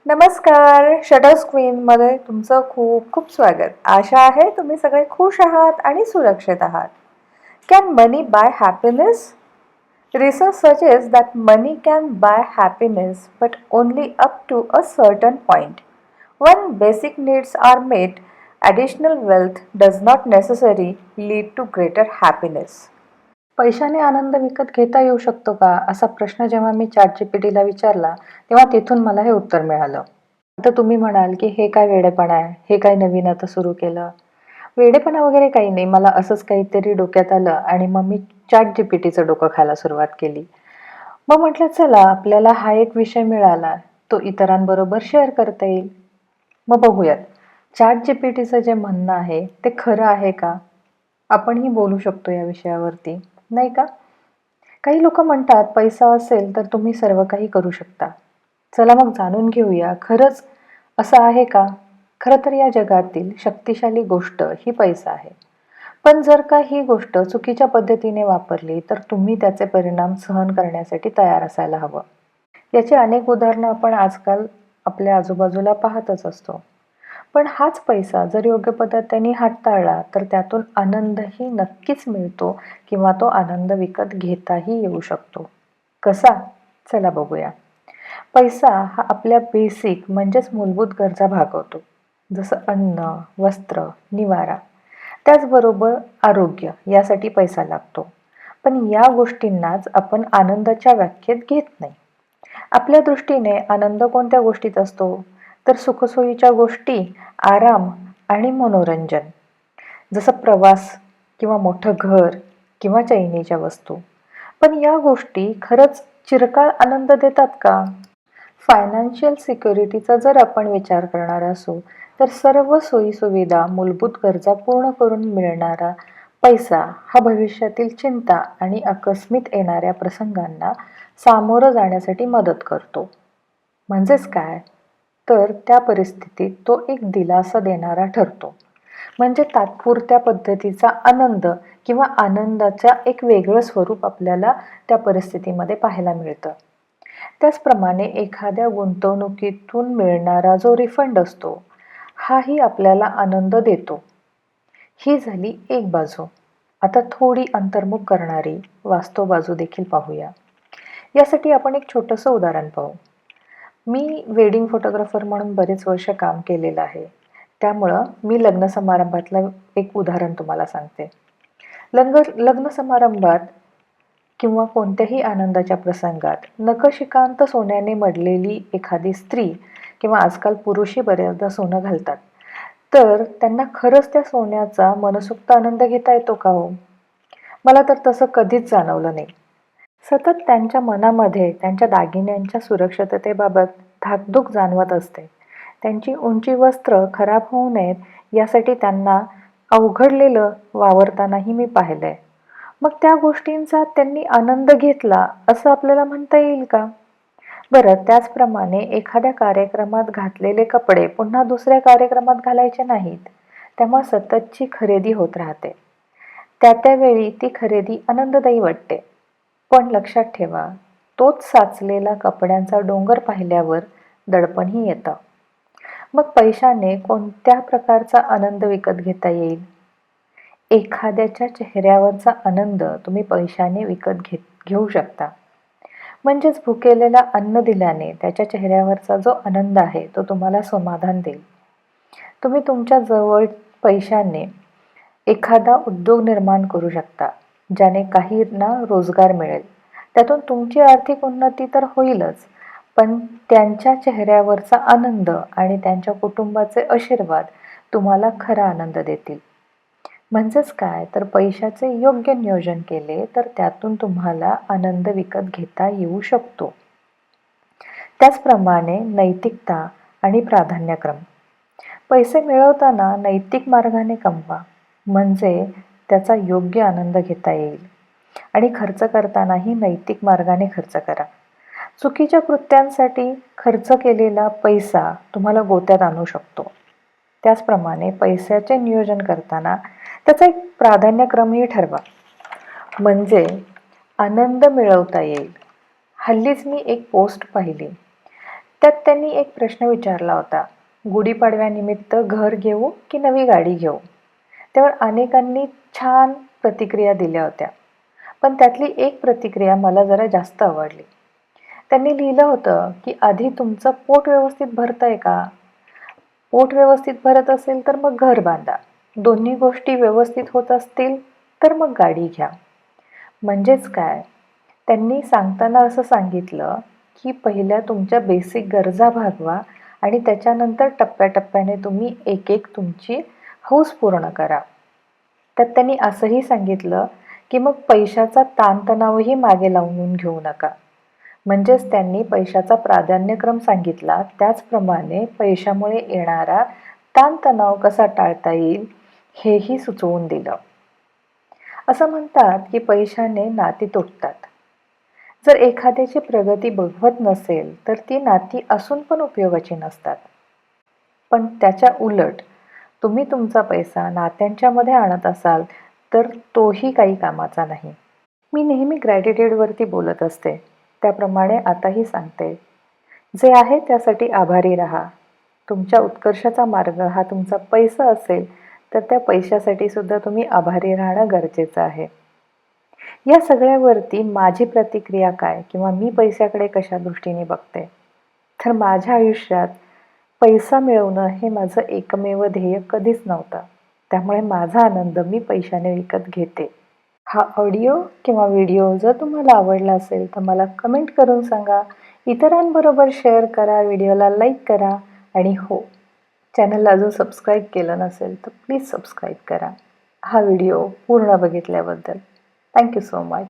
नमस्कार. शटर स्क्रीनमध्ये तुमचं खूप खूप स्वागत. आशा आहे तुम्ही सगळे खुश आहात आणि सुरक्षित आहात. Can money by happiness? Research suggests that money can buy happiness, but only up to a certain point. When basic needs are met, additional wealth does not necessarily lead to greater happiness. पैशाने आनंद विकत घेता येऊ शकतो का, असा प्रश्न जेव्हा मी ChatGPTला विचारला तेव्हा तिथून मला हे उत्तर मिळालं. आता तुम्ही म्हणाल की हे काय वेडेपणा आहे, हे काय नवीन आता सुरू केलं. वेडेपणा वगैरे काही नाही, मला असंच काहीतरी डोक्यात आलं आणि मग मी ChatGPTचं डोकं खायला सुरुवात केली. मग म्हटलं चला आपल्याला हा एक विषय मिळाला, तो इतरांबरोबर शेअर करता येईल. मग बघूयात ChatGPTचं जे म्हणणं आहे ते खरं आहे का. आपणही बोलू शकतो या विषयावरती, नाही का? काही लोक म्हणतात पैसा असेल तर तुम्ही सर्व काही करू शकता. चला मग जाणून घेऊया, खरंच असं आहे का? खरं तर या जगातील शक्तिशाली गोष्ट ही पैसा आहे. पण जर का ही गोष्ट चुकीच्या पद्धतीने वापरली तर तुम्ही त्याचे परिणाम सहन करण्यासाठी तयार असायला हवं. याची अनेक उदाहरणं आपण आजकाल आपल्या आजूबाजूला पाहतच असतो. पण हाच पैसा जर योग्य पद्धतीने हाताळला तर त्यातून आनंदही नक्कीच मिळतो किंवा तो आनंद विकत घेताही येऊ शकतो. कसा? चला बघूया. पैसा हा आपल्या बेसिक म्हणजेच मूलभूत गरजा भागवतो. जसं अन्न, वस्त्र, निवारा. त्याचबरोबर आरोग्य यासाठी पैसा लागतो. पण या गोष्टींनाच आपण आनंदाच्या व्याख्येत घेत नाही. आपल्या दृष्टीने आनंद कोणत्या गोष्टीत असतो? तर सुखसोयीच्या गोष्टी, आराम आणि मनोरंजन. जसं प्रवास किंवा मोठं घर किंवा चैनीच्या वस्तू. पण या गोष्टी खरंच चिरकाळ आनंद देतात का? फायनान्शियल सिक्युरिटीचा जर आपण विचार करणार असू तर सर्व सोयीसुविधा, मूलभूत गरजा पूर्ण करून मिळणारा पैसा हा भविष्यातील चिंता आणि आकस्मित येणाऱ्या प्रसंगांना सामोरं जाण्यासाठी मदत करतो. म्हणजेच काय? तर त्या परिस्थितीत तो एक दिलासा देणारा ठरतो. म्हणजे तात्पुरत्या पद्धतीचा आनंद किंवा आनंदाचा एक वेगळं स्वरूप आपल्याला त्या परिस्थितीमध्ये पाहायला मिळतं. त्याचप्रमाणे एखाद्या गुंतवणुकीतून मिळणारा जो रिफंड असतो, हाही आपल्याला आनंद देतो. ही झाली एक बाजू. आता थोडी अंतर्मुख करणारी वास्तव बाजू देखील पाहूया. यासाठी आपण एक छोटंसं उदाहरण पाहू. मी वेडिंग फोटोग्राफर म्हणून बरेच वर्ष काम केलेलं आहे. त्यामुळं मी लग्न समारंभातलं एक उदाहरण तुम्हाला सांगते. लग्न समारंभात किंवा कोणत्याही आनंदाच्या प्रसंगात नखशिखांत सोन्याने मढलेली एखादी स्त्री किंवा आजकाल पुरुषही बऱ्याचदा सोनं घालतात. तर त्यांना खरंच त्या सोन्याचा मनसोक्त आनंद घेता येतो का हो? मला तर तसं कधीच जाणवलं नाही. सतत त्यांच्या मनामध्ये त्यांच्या दागिन्यांच्या सुरक्षिततेबाबत धाकधूक जाणवत असते. त्यांची उंची वस्त्र खराब होऊ नयेत यासाठी त्यांना अवघडलेलं वावरतानाही मी पाहिलंय. मग त्या गोष्टींचा त्यांनी आनंद घेतला असं आपल्याला म्हणता येईल का? बरं, त्याचप्रमाणे एखाद्या कार्यक्रमात घातलेले कपडे पुन्हा दुसऱ्या कार्यक्रमात घालायचे नाहीत. तेव्हा सततची खरेदी होत राहते. त्या वेळी ती खरेदी आनंददायी वाटते. पण लक्षात ठेवा, तोच साचलेला कपड्यांचा डोंगर पाहिल्यावर दडपणही येतं. मग पैशाने कोणत्या प्रकारचा आनंद विकत घेता येईल? एखाद्याच्या चेहऱ्यावरचा आनंद तुम्ही पैशाने विकत घेऊ शकता. म्हणजेच भुकेलेला अन्न दिल्याने त्याच्या चेहऱ्यावरचा जो आनंद आहे तो तुम्हाला समाधान देईल. तुम्ही तुमच्या जवळ पैशाने एखादा उद्योग निर्माण करू शकता, ज्याने काहींना रोजगार मिळेल. त्यातून तुमची आर्थिक उन्नती तर होईलच, पण त्यांच्या चेहऱ्यावरचा आनंद आणि त्यांच्या कुटुंबाचे आशीर्वाद तुम्हाला खरा आनंद देतील. म्हणजेच काय? तर पैशाचे योग्य नियोजन केले तर त्यातून तुम्हाला आनंद विकत घेता येऊ शकतो. त्याचप्रमाणे नैतिकता आणि प्राधान्यक्रम. पैसे मिळवताना नैतिक मार्गाने कमवा, म्हणजे त्याचा योग्य आनंद घेता येईल. आणि खर्च करतानाही नैतिक मार्गाने खर्च करा. चुकीच्या कृत्यांसाठी खर्च केलेला पैसा तुम्हाला गोत्यात आणू शकतो. त्याचप्रमाणे पैशाचे नियोजन करताना त्याचा एक प्राधान्यक्रमही ठरवा, म्हणजे आनंद मिळवता येईल. हल्लीच मी एक पोस्ट पाहिली. त्यात त्यांनी एक प्रश्न विचारला होता, गुढीपाडव्यानिमित्त घर घेऊ की नवी गाडी घेऊ? त्यावर अनेकांनी छान प्रतिक्रिया दिल्या होत्या. पण त्यातली एक प्रतिक्रिया मला जरा जास्त आवडली. त्यांनी लिहिलं होतं, की आधी तुमचं पोट व्यवस्थित भरतंय का? पोट व्यवस्थित भरत असेल तर मग घर बांधा. दोन्ही गोष्टी व्यवस्थित होत असतील तर मग गाडी घ्या. म्हणजेच काय? त्यांनी सांगताना असं सांगितलं, की पहिल्या तुमच्या बेसिक गरजा भागवा आणि त्याच्यानंतर टप्प्याटप्प्याने तुम्ही एक-एक तुमची हौस पूर्ण करा. त्यात त्यांनी असंही सांगितलं, की मग पैशाचा ताणतणावही मागे लावून घेऊ नका. म्हणजेच त्यांनी पैशाचा प्राधान्यक्रम सांगितला, त्याचप्रमाणे पैशामुळे येणारा ताणतणाव कसा टाळता येईल हेही सुचवून दिलं. असं म्हणतात, की पैशाने नाती तुटतात. जर एखाद्याची प्रगती बघवत नसेल, तर ती नाती असून पण उपयोगाची नसतात. पण त्याच्या उलट तुम्ही तुमचा पैसा नात्यांच्यामध्ये आणत असाल, तर तोही काही कामाचा नाही. मी नेहमी ग्रॅटिट्यूडवरती बोलत असते. त्याप्रमाणे आताही सांगते. जे आहे त्यासाठी आभारी राहा. तुमच्या उत्कर्षाचा मार्ग हा तुमचा पैसा असेल, तर त्या पैशासाठी सुद्धा तुम्ही आभारी राहणं गरजेचं आहे. या सगळ्यावरती माझी प्रतिक्रिया काय किंवा मी पैशाकडे कशा दृष्टीने बघते? तर माझ्या आयुष्यात पैसा मिळवणं हे माझं एकमेव ध्येय कधीच नव्हतं. त्यामुळे माझा आनंद मी पैशाने विकत घेते. हा ऑडिओ किंवा व्हिडिओ जर तुम्हाला आवडला असेल तर मला कमेंट करून सांगा. इतरांबरोबर शेअर करा, व्हिडिओला लाईक करा आणि हो, चॅनलला अजून सबस्क्राईब केलं नसेल तर प्लीज सबस्क्राईब करा. हा व्हिडिओ पूर्ण बघितल्याबद्दल थँक यू सो मच.